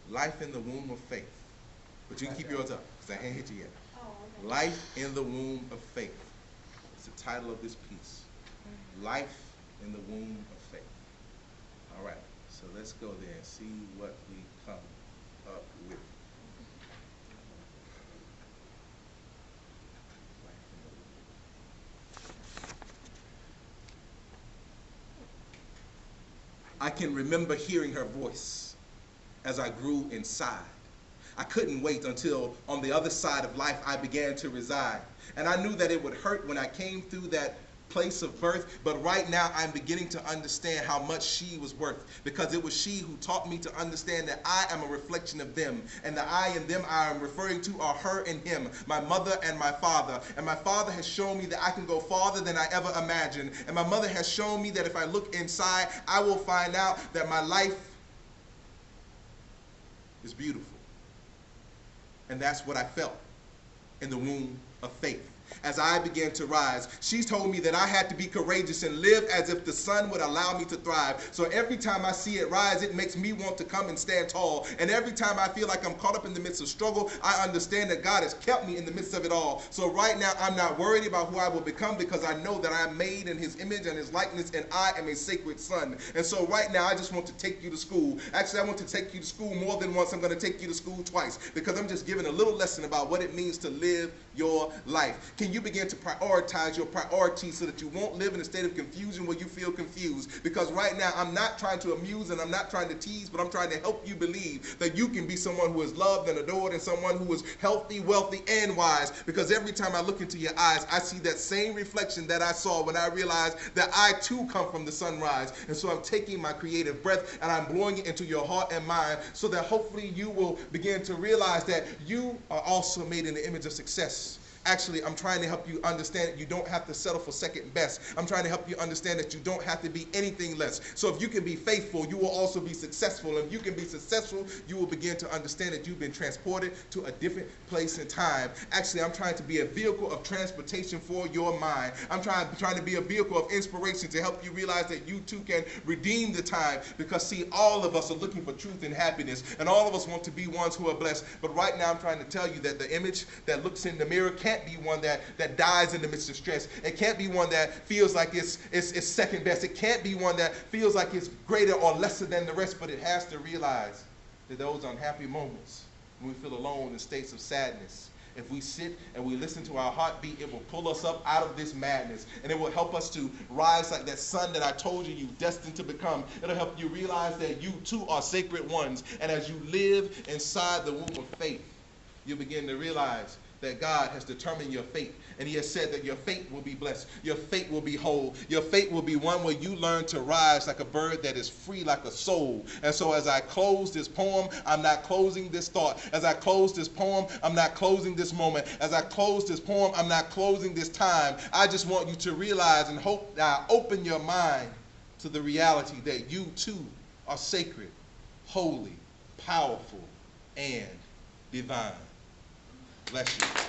Life in the Womb of Faith. But you can keep yours up, because I ain't hit you yet. Oh, okay. Life in the Womb of Faith. It's the title of this piece. Life in the Womb of Faith. All right, so let's go there and see what we come up with. I can remember hearing her voice as I grew inside. I couldn't wait until on the other side of life I began to reside. And I knew that it would hurt when I came through that place of birth, but right now I'm beginning to understand how much she was worth, because it was she who taught me to understand that I am a reflection of them, and the I and them I am referring to are her and him, my mother and my father. And my father has shown me that I can go farther than I ever imagined, and my mother has shown me that if I look inside, I will find out that my life is beautiful. And that's what I felt in the womb of faith. As I began to rise, she told me that I had to be courageous and live as if the sun would allow me to thrive. So every time I see it rise, it makes me want to come and stand tall. And every time I feel like I'm caught up in the midst of struggle, I understand that God has kept me in the midst of it all. So right now, I'm not worried about who I will become, because I know that I am made in his image and his likeness, and I am a sacred son. And so right now, I just want to take you to school. Actually, I want to take you to school more than once. I'm going to take you to school twice, because I'm just giving a little lesson about what it means to live your life. Can you begin to prioritize your priorities so that you won't live in a state of confusion where you feel confused? Because right now, I'm not trying to amuse and I'm not trying to tease, but I'm trying to help you believe that you can be someone who is loved and adored and someone who is healthy, wealthy, and wise. Because every time I look into your eyes, I see that same reflection that I saw when I realized that I too come from the sunrise. And so I'm taking my creative breath and I'm blowing it into your heart and mind, so that hopefully you will begin to realize that you are also made in the image of success. Actually, I'm trying to help you understand that you don't have to settle for second best. I'm trying to help you understand that you don't have to be anything less. So if you can be faithful, you will also be successful. And if you can be successful, you will begin to understand that you've been transported to a different place and time. Actually, I'm trying to be a vehicle of transportation for your mind. I'm trying to be a vehicle of inspiration to help you realize that you too can redeem the time. Because see, all of us are looking for truth and happiness, and all of us want to be ones who are blessed. But right now, I'm trying to tell you that the image that looks in the mirror can't be one that dies in the midst of stress. It can't be one that feels like it's second best. It can't be one that feels like it's greater or lesser than the rest, but it has to realize that those unhappy moments when we feel alone in states of sadness, if we sit and we listen to our heartbeat, it will pull us up out of this madness, and it will help us to rise like that sun that I told you you're destined to become. It'll help you realize that you too are sacred ones, and as you live inside the womb of faith, you begin to realize that God has determined your fate, and he has said that your fate will be blessed, your fate will be whole, your fate will be one where you learn to rise like a bird that is free like a soul. And so as I close this poem, I'm not closing this thought. As I close this poem, I'm not closing this moment. As I close this poem, I'm not closing this time. I just want you to realize and hope that I open your mind to the reality that you too are sacred, holy, powerful, and divine. Bless you.